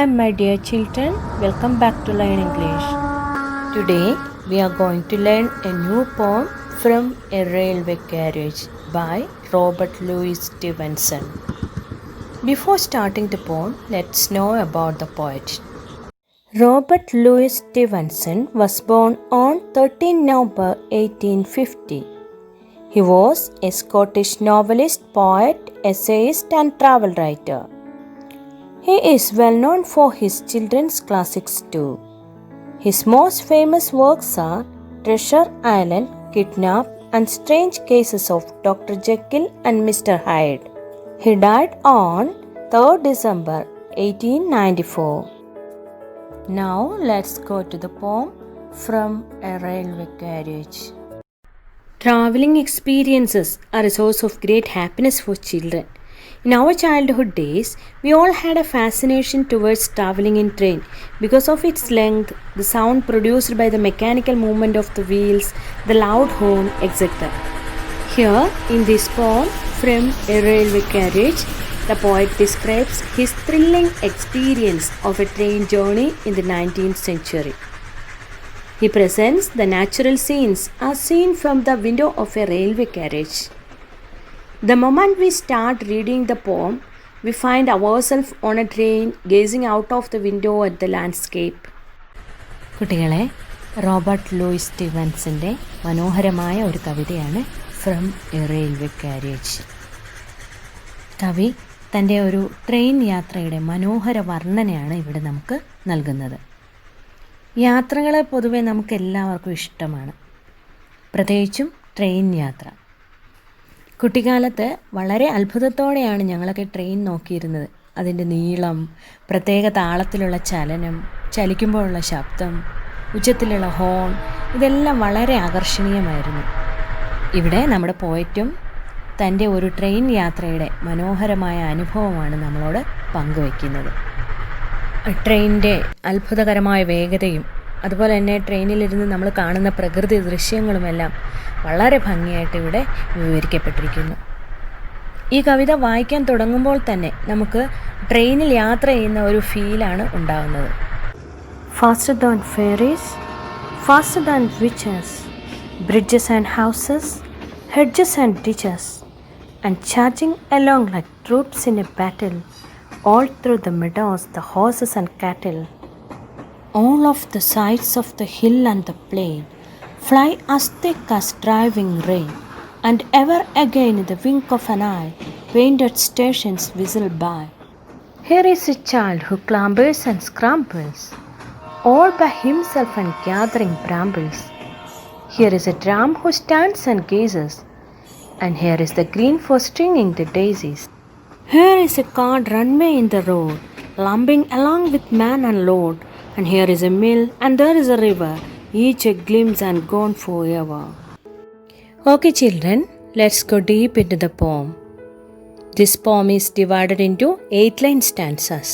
Hi, my dear children, welcome back to Learn English. Today, we are going to learn a new poem from A Railway Carriage by Robert Louis Stevenson. Before starting the poem, let's know about the poet. Robert Louis Stevenson was born on 13 November 1850. He was a Scottish novelist, poet, essayist, and travel writer. He is well known for his children's classics too. His most famous works are Treasure Island, Kidnap, and Strange Cases of Dr. Jekyll and Mr. Hyde. He died on 3rd December 1894. Now let's go to the poem from A Railway Carriage. Traveling experiences are a source of great happiness for children. In our childhood days, we all had a fascination towards traveling in train because of its length, the sound produced by the mechanical movement of the wheels, the loud horn, etc. Here, in this poem from A Railway Carriage, the poet describes his thrilling experience of a train journey in the 19th century. He presents the natural scenes as seen from the window of a railway carriage. The moment we start reading the poem, we find ourselves on a train gazing out of the window at the landscape. കുട്ടികളെ, Robert Luis സ്റ്റീവൻസിൻ്റെ മനോഹരമായ ഒരു കവിതയാണ് from A railway carriage. കവി തൻ്റെ ഒരു train യാത്രയുടെ മനോഹര വർണ്ണനയാണ് ഇവിടെ നമുക്ക് നൽകുന്നത്. യാത്രകളെ പൊതുവെ നമുക്ക് എല്ലാവർക്കും ഇഷ്ടമാണ്, പ്രത്യേകിച്ചും ട്രെയിൻ യാത്ര. കുട്ടിക്കാലത്ത് വളരെ അത്ഭുതത്തോടെയാണ് ഞങ്ങളൊക്കെ ട്രെയിൻ നോക്കിയിരുന്നത്. അതിൻ്റെ നീളം, പ്രത്യേക താളത്തിലുള്ള ചലനം, ചലിക്കുമ്പോഴുള്ള ശബ്ദം, ഉച്ചത്തിലുള്ള ഹോൺ, ഇതെല്ലാം വളരെ ആകർഷണീയമായിരുന്നു. ഇവിടെ നമ്മുടെ പോയറ്റും തൻ്റെ ഒരു ട്രെയിൻ യാത്രയുടെ മനോഹരമായ അനുഭവമാണ് നമ്മളോട് പങ്കുവയ്ക്കുന്നത്. ട്രെയിനിൻ്റെ അത്ഭുതകരമായ വേഗതയും അതുപോലെ തന്നെ ട്രെയിനിലിരുന്ന് നമ്മൾ കാണുന്ന പ്രകൃതി ദൃശ്യങ്ങളുമെല്ലാം വളരെ ഭംഗിയായിട്ട് ഇവിടെ വിവരിക്കപ്പെട്ടിരിക്കുന്നു. ഈ കവിത വായിക്കാൻ തുടങ്ങുമ്പോൾ തന്നെ നമുക്ക് ട്രെയിനിൽ യാത്ര ചെയ്യുന്ന ഒരു ഫീലാണ് ഉണ്ടാകുന്നത്. Faster than ferries, faster than witches, bridges and houses, hedges and ditches, and charging along like troops in a battle, all through the meadows, the horses and cattle. All of the sides of the hill and the plain fly as thick as driving rain, and ever again in the wink of an eye painted stations whistle by. Here is a child who clambers and scrambles, all by himself and gathering brambles. Here is a drum who stands and gazes, and here is the green for stringing the daisies. Here is a cart runway in the road, lumbering along with man and load, and here is a mill and there is a river, each a glimpse and gone forever. Okay children, let's go deep into the poem. This poem is divided into 8-line stanzas,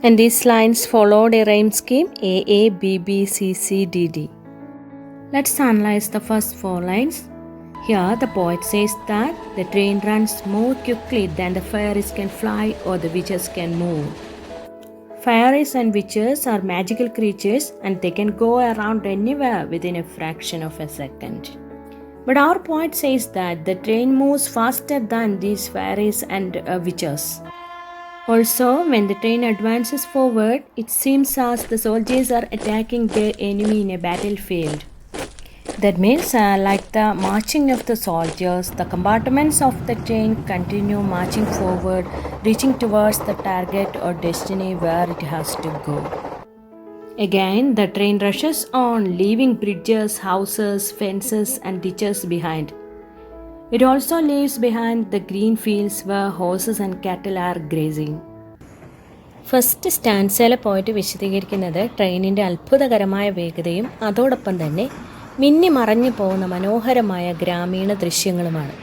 and these lines followed a rhyme scheme A A B B C C D D. Let's analyze the first 4 lines. Here the poet says that the train runs more quickly than the fairies can fly or the witches can move. Fairies and witches are magical creatures and they can go around anywhere within a fraction of a second. But our poet says that the train moves faster than these fairies and witches. Also, when the train advances forward, it seems as the soldiers are attacking their enemy in a battlefield. That means, like the marching of the soldiers, the compartments of the train continue marching forward, reaching towards the target or destiny where it has to go. Again, the train rushes on, leaving bridges, houses, fences, and ditches behind. It also leaves behind the green fields where horses and cattle are grazing. First സ്റ്റാൻസയിലെ പോയിട്ട് വിശദീകരിക്കുന്നത് ട്രെയിനിൻ്റെ അത്ഭുതകരമായ വേഗതയും അതോടൊപ്പം തന്നെ മിന്നി മറഞ്ഞു പോകുന്ന മനോഹരമായ ഗ്രാമീണ ദൃശ്യങ്ങളുമാണ്.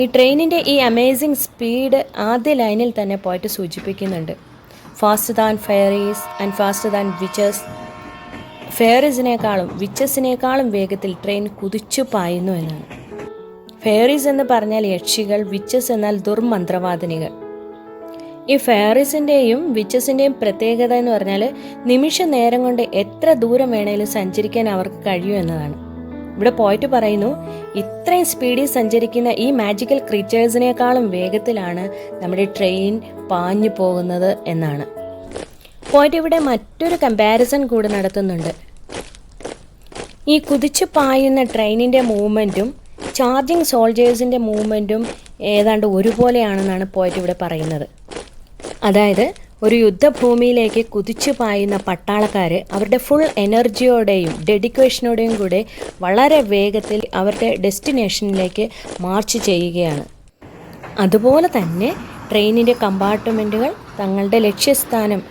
ഈ ട്രെയിനിൻ്റെ ഈ അമേസിങ് സ്പീഡ് ആദ്യ ലൈനിൽ തന്നെ പോയിട്ട് സൂചിപ്പിക്കുന്നുണ്ട്. Faster than fairies and faster than witches. ഫെയറീസിനേക്കാളും വിച്ചസിനേക്കാളും വേഗത്തിൽ ട്രെയിൻ കുതിച്ചു പായുന്നു എന്നാണ്. ഫെയറീസ് എന്ന് പറഞ്ഞാൽ യക്ഷികൾ, വിച്ചസ് എന്നാൽ ദുർമന്ത്രവാദിനികൾ. ഈ ഫെയറീസിൻ്റെയും വിച്ചസിൻ്റെയും പ്രത്യേകത എന്ന് പറഞ്ഞാൽ നിമിഷ നേരം കൊണ്ട് എത്ര ദൂരം വേണേലും സഞ്ചരിക്കാൻ അവർക്ക് കഴിയും എന്നതാണ്. ഇവിടെ പോയിട്ട് പറയുന്നു, ഇത്രയും സ്പീഡിൽ സഞ്ചരിക്കുന്ന ഈ മാജിക്കൽ ക്രീച്ചേഴ്സിനേക്കാളും വേഗത്തിലാണ് നമ്മുടെ ട്രെയിൻ പാഞ്ഞു പോകുന്നത് എന്നാണ്. പോയിട്ട് ഇവിടെ മറ്റൊരു കമ്പാരിസൺ കൂടി നടത്തുന്നുണ്ട്. ഈ കുതിച്ചു പായുന്ന ട്രെയിനിൻ്റെ മൂവ്മെൻറ്റും ചാർജിങ് സോൾജേഴ്സിൻ്റെ മൂവ്മെൻറ്റും ഏതാണ്ട് ഒരുപോലെയാണെന്നാണ് പോയിട്ട് ഇവിടെ പറയുന്നത്. അതായത് ഒരു യുദ്ധഭൂമിയിലേക്ക് കുതിച്ചു പായുന്ന പട്ടാളക്കാർ അവരുടെ ഫുൾ എനർജിയോടെയും ഡെഡിക്കേഷനോടെയും കൂടെ വളരെ വേഗത്തിൽ അവരുടെ ഡെസ്റ്റിനേഷനിലേക്ക് മാർച്ച് ചെയ്യുകയാണ്. അതുപോലെ തന്നെ ട്രെയിനിൻ്റെ കമ്പാർട്ട്മെൻറ്റുകൾ തങ്ങളുടെ ലക്ഷ്യസ്ഥാനം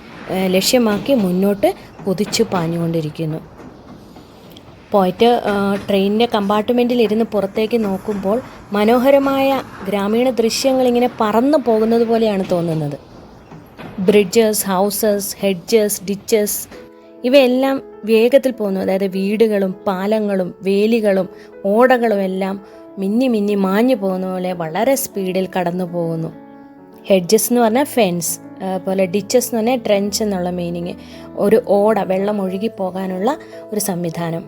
ലക്ഷ്യമാക്കി മുന്നോട്ട് കുതിച്ചു പാഞ്ഞുകൊണ്ടിരിക്കുന്നു. പോയിട്ട് ട്രെയിനിൻ്റെ കമ്പാർട്ട്മെൻറ്റിൽ ഇരുന്ന് പുറത്തേക്ക് നോക്കുമ്പോൾ മനോഹരമായ ഗ്രാമീണ ദൃശ്യങ്ങളിങ്ങനെ പറന്നു പോകുന്നത് പോലെയാണ് തോന്നുന്നത്. ബ്രിഡ്ജസ്, ഹൗസസ്, ഹെഡ്ജസ്, ഡിച്ചസ് ഇവയെല്ലാം വേഗത്തിൽ പോകുന്നു. അതായത് വീടുകളും പാലങ്ങളും വേലികളും ഓടകളും എല്ലാം മിന്നി മിന്നി മാഞ്ഞു പോകുന്ന പോലെ വളരെ സ്പീഡിൽ കടന്നു പോകുന്നു. ഹെഡ്ജസ് എന്ന് പറഞ്ഞാൽ ഫെൻസ്, അതുപോലെ ഡിച്ചസ് എന്ന് പറഞ്ഞാൽ ട്രെഞ്ച് എന്നുള്ള മീനിങ്, ഒരു ഓട, വെള്ളം ഒഴുകി പോകാനുള്ള ഒരു സംവിധാനം.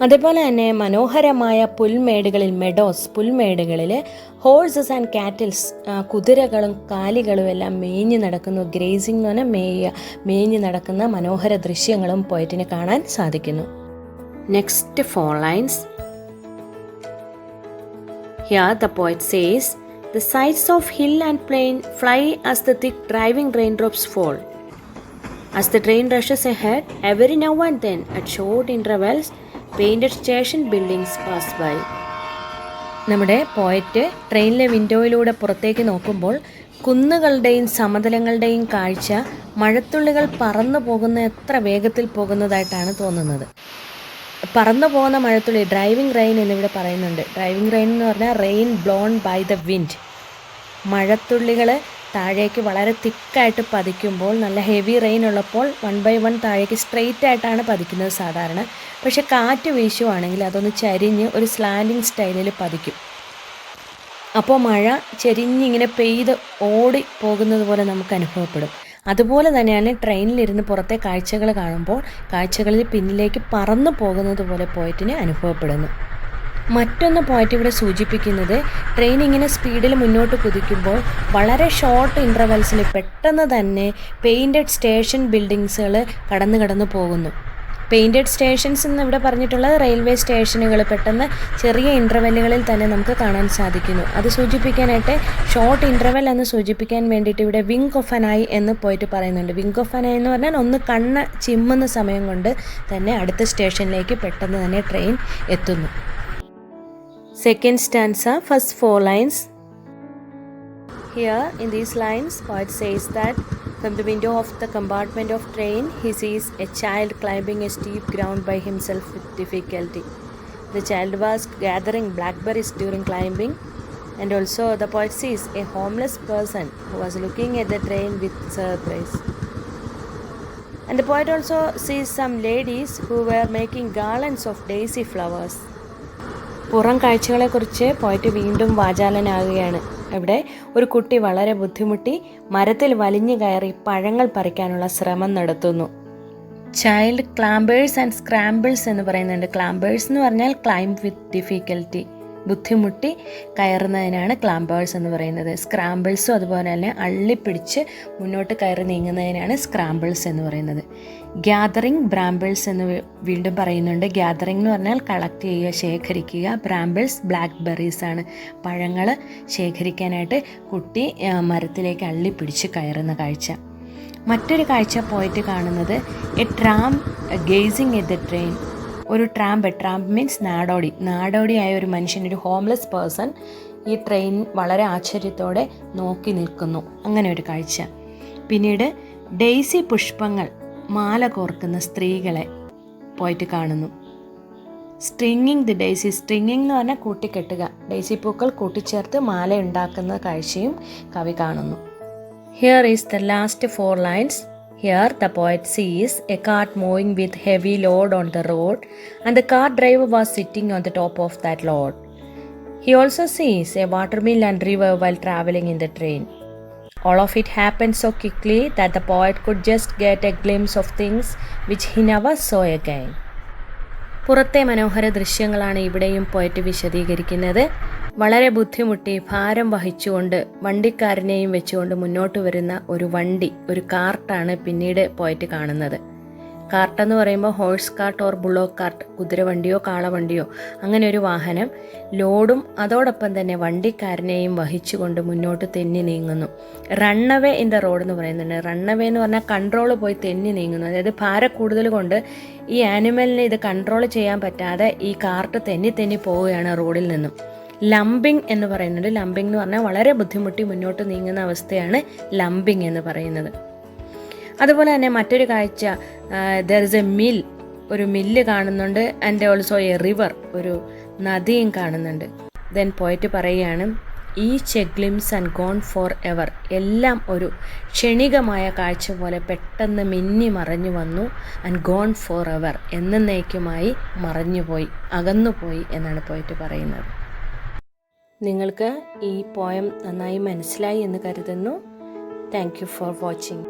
അതേപോലെ തന്നെ മനോഹരമായ പുൽമേടുകളിൽ, മെഡോസ് പുൽമേടുകളിൽ ഹോഴ്സസ് ആൻഡ് കാറ്റിൽസ്, കുതിരകളും കാലികളും എല്ലാം മേഞ്ഞു നടക്കുന്നു. ഗ്രേസിംഗ് എന്ന് പറഞ്ഞാൽ മേഞ്ഞു നടക്കുന്ന മനോഹര ദൃശ്യങ്ങളും പോയിറ്റിന് കാണാൻ സാധിക്കുന്നു. Next 4 lines. Here the poet says, the sides of hill and plain fly as the thick driving raindrops fall. As the train rushes ahead, every now and then, at short intervals, painted station buildings pass by. നമ്മുടെ poet ട്രെയിനിലെ വിൻഡോയിലൂടെ പുറത്തേക്ക് നോക്കുമ്പോൾ കുന്നുകളുടെയും സമതലങ്ങളുടെയും കാഴ്ച മഴത്തുള്ളികൾ പറന്നു പോകുന്ന എത്ര വേഗത്തിൽ പോകുന്നതായിട്ടാണ് തോന്നുന്നത്. പറന്നു പോകുന്ന മഴത്തുള്ളി, ഡ്രൈവിംഗ് റെയിൻ എന്നിവിടെ പറയുന്നുണ്ട്. ഡ്രൈവിംഗ് റെയിൻ എന്ന് പറഞ്ഞാൽ rain blown by the wind. മഴത്തുള്ളികൾ താഴേക്ക് വളരെ തിക്കായിട്ട് പതിക്കുമ്പോൾ, നല്ല ഹെവി റെയിൻ ഉള്ളപ്പോൾ 1 by 1 താഴേക്ക് സ്ട്രെയിറ്റ് ആയിട്ടാണ് പതിക്കുന്നത് സാധാരണ. പക്ഷെ കാറ്റ് വീശുവാണെങ്കിൽ അതൊന്ന് ചരിഞ്ഞ് ഒരു സ്ലാൻഡിങ് സ്റ്റൈലിൽ പതിക്കും. അപ്പോൾ മഴ ചെരിഞ്ഞിങ്ങനെ പെയ്ത് ഓടി പോകുന്നത് പോലെ നമുക്ക് അനുഭവപ്പെടും. അതുപോലെ തന്നെയാണ് ട്രെയിനിലിരുന്ന് പുറത്തെ കാഴ്ചകൾ കാണുമ്പോൾ കാഴ്ചകളിൽ പിന്നിലേക്ക് പറന്നു പോകുന്നത് പോലെ പോയിറ്റിന് അനുഭവപ്പെടുന്നു. മറ്റൊന്ന് പോയിട്ട് ഇവിടെ സൂചിപ്പിക്കുന്നത്, ട്രെയിൻ ഇങ്ങനെ സ്പീഡിൽ മുന്നോട്ട് കുതിക്കുമ്പോൾ വളരെ ഷോർട്ട് ഇൻ്റർവെൽസിൽ പെട്ടെന്ന് തന്നെ പെയിൻറ്റഡ് സ്റ്റേഷൻ ബിൽഡിങ്സുകൾ കടന്നു പോകുന്നു. പെയിൻറ്റഡ് സ്റ്റേഷൻസ് എന്ന് ഇവിടെ പറഞ്ഞിട്ടുള്ളത് റെയിൽവേ സ്റ്റേഷനുകൾ പെട്ടെന്ന് ചെറിയ ഇൻ്റർവെല്ലുകളിൽ തന്നെ നമുക്ക് കാണാൻ സാധിക്കുന്നു. അത് സൂചിപ്പിക്കാനായിട്ട് ഷോർട്ട് ഇൻ്റർവെൽ എന്ന് സൂചിപ്പിക്കാൻ വേണ്ടിയിട്ട് ഇവിടെ വിങ്ക് ഓഫ് ആൻ ഐ എന്ന് പോയിട്ട് പറയുന്നുണ്ട്. വിങ്ക് ഓഫ് ആൻ ഐ എന്ന് പറഞ്ഞാൽ ഒന്ന് കണ്ണ് ചിമ്മുന്ന സമയം കൊണ്ട് തന്നെ അടുത്ത സ്റ്റേഷനിലേക്ക് പെട്ടെന്ന് തന്നെ ട്രെയിൻ എത്തുന്നു. Second stanza, first 4 lines. Here in these lines, poet says that from the window of the compartment of train, he sees a child climbing a steep ground by himself with difficulty. The child was gathering blackberries during climbing, and also the poet sees a homeless person who was looking at the train with surprise. And the poet also sees some ladies who were making garlands of daisy flowers. പുറം കാഴ്ചകളെക്കുറിച്ച് പോയിട്ട് വീണ്ടും വാചാലനാകുകയാണ്. ഇവിടെ ഒരു കുട്ടി വളരെ ബുദ്ധിമുട്ടി മരത്തിൽ വലിഞ്ഞു കയറി പഴങ്ങൾ പറിക്കാനുള്ള ശ്രമം നടത്തുന്നു. ചൈൽഡ് ക്ലാംബേഴ്സ് ആൻഡ് സ്ക്രാമ്പിൾസ് എന്ന് പറയുന്നുണ്ട്. ക്ലാംബേഴ്സ് എന്ന് പറഞ്ഞാൽ ക്ലൈംബ് വിത്ത് ഡിഫിക്കൽറ്റി, ബുദ്ധിമുട്ടി കയറുന്നതിനാണ് ക്ലാംബേഴ്സ് എന്ന് പറയുന്നത്. സ്ക്രാമ്പിൾസും അതുപോലെ തന്നെ അള്ളിപ്പിടിച്ച് മുന്നോട്ട് കയറി നീങ്ങുന്നതിനാണ് സ്ക്രാമ്പിൾസ് എന്ന് പറയുന്നത്. ഗ്യാതറിങ് ബ്രാമ്പിൾസ് എന്ന് വീണ്ടും പറയുന്നുണ്ട്. ഗ്യാതറിങ് എന്ന് പറഞ്ഞാൽ കളക്ട് ചെയ്യുക, ശേഖരിക്കുക. ബ്രാമ്പിൾസ് ബ്ലാക്ക്ബെറീസ് ആണ്. പഴങ്ങൾ ശേഖരിക്കാനായിട്ട് കുട്ടി മരത്തിലേക്ക് അള്ളിപ്പിടിച്ച് കയറുന്ന കാഴ്ച. മറ്റൊരു കാഴ്ച പോയിട്ട് കാണുന്നത് a tramp gazing at the train. ഒരു ട്രാമ്പ് മീൻസ് നാടോടിയായ ഒരു മനുഷ്യൻ, ഒരു ഹോംലെസ് പേഴ്സൺ ഈ ട്രെയിൻ വളരെ ആശ്ചര്യത്തോടെ നോക്കി നിൽക്കുന്നു. അങ്ങനെ ഒരു കാഴ്ച. പിന്നീട് ഡെയ്സി പുഷ്പങ്ങൾ മാല കോർക്കുന്ന സ്ത്രീകളെ പോയിട്ട് കാണുന്നു. സ്ട്രിങ്ങിങ് ദി ഡെയ്സി, സ്ട്രിങ്ങിങ് എന്ന് പറഞ്ഞാൽ കൂട്ടിക്കെട്ടുക. ഡെയ്സി പൂക്കൾ കൂട്ടിച്ചേർത്ത് മാല ഉണ്ടാക്കുന്ന കാഴ്ചയും കവി കാണുന്നു. Here is the last 4 lines. Here the poet sees a cart moving with heavy load on the road, and the cart driver was sitting on the top of that load. He also sees a watermill and river while traveling in the train. All of it happened so quickly that the poet could just get a glimpse of things which he never saw again. പുറത്തെ മനോഹര ദൃശ്യങ്ങളാണ് ഇവിടെയും poet വിശദീകരിക്കുന്നത്. വളരെ ബുദ്ധിമുട്ടി ഭാരം വഹിച്ചുകൊണ്ട് വണ്ടിക്കാരനെയും വെച്ചുകൊണ്ട് മുന്നോട്ട് വരുന്ന ഒരു വണ്ടി, ഒരു കാർട്ടാണ് പിന്നീട് പോയറ്റ് കാണുന്നത്. കാർട്ടെന്ന് പറയുമ്പോൾ horse cart or bullock cart, കുതിരവണ്ടിയോ കാളവണ്ടിയോ അങ്ങനെ ഒരു വാഹനം ലോഡും അതോടൊപ്പം തന്നെ വണ്ടിക്കാരനെയും വഹിച്ചുകൊണ്ട് മുന്നോട്ട് തെന്നി നീങ്ങുന്നു. റണ്ണവേ ഇൻ ദ റോഡ് എന്ന് പറയുന്നുണ്ട്. റണ്ണവേ എന്ന് പറഞ്ഞാൽ കൺട്രോൾ പോയി തെന്നി നീങ്ങുന്നു. അതായത് ഭാരം കൂടുതൽ കൊണ്ട് ഈ ആനിമലിനെ ഇത് കൺട്രോൾ ചെയ്യാൻ പറ്റാതെ ഈ കാർട്ട് തെന്നി പോവുകയാണ് റോഡിൽ നിന്നും. ലംബിങ് എന്ന് പറയുന്നുണ്ട്. ലംബിങ് എന്ന് പറഞ്ഞാൽ വളരെ ബുദ്ധിമുട്ടി മുന്നോട്ട് നീങ്ങുന്ന അവസ്ഥയാണ് ലംബിങ് എന്ന് പറയുന്നത്. അതുപോലെ തന്നെ മറ്റൊരു കാഴ്ച, ദർ ഇസ് എ മിൽ, ഒരു മില്ല് കാണുന്നുണ്ട്. ആൻഡ് ഓൾസോ എ റിവർ, ഒരു നദിയും കാണുന്നുണ്ട്. ദെൻ പോയറ്റ് പറയുകയാണ്, each a glimpse and gone for ever. എല്ലാം ഒരു ക്ഷണികമായ കാഴ്ച പോലെ പെട്ടെന്ന് മിന്നി മറഞ്ഞു വന്നു. ആൻഡ് ഗോൺ ഫോർ എവർ, എന്നേക്കുമായി മറഞ്ഞുപോയി, അകന്നുപോയി എന്നാണ് പോയറ്റ് പറയുന്നത്. നിങ്ങൾക്ക് ഈ പോയം നന്നായി മനസ്സിലായി എന്ന് കരുതുന്നു. Thank you for watching.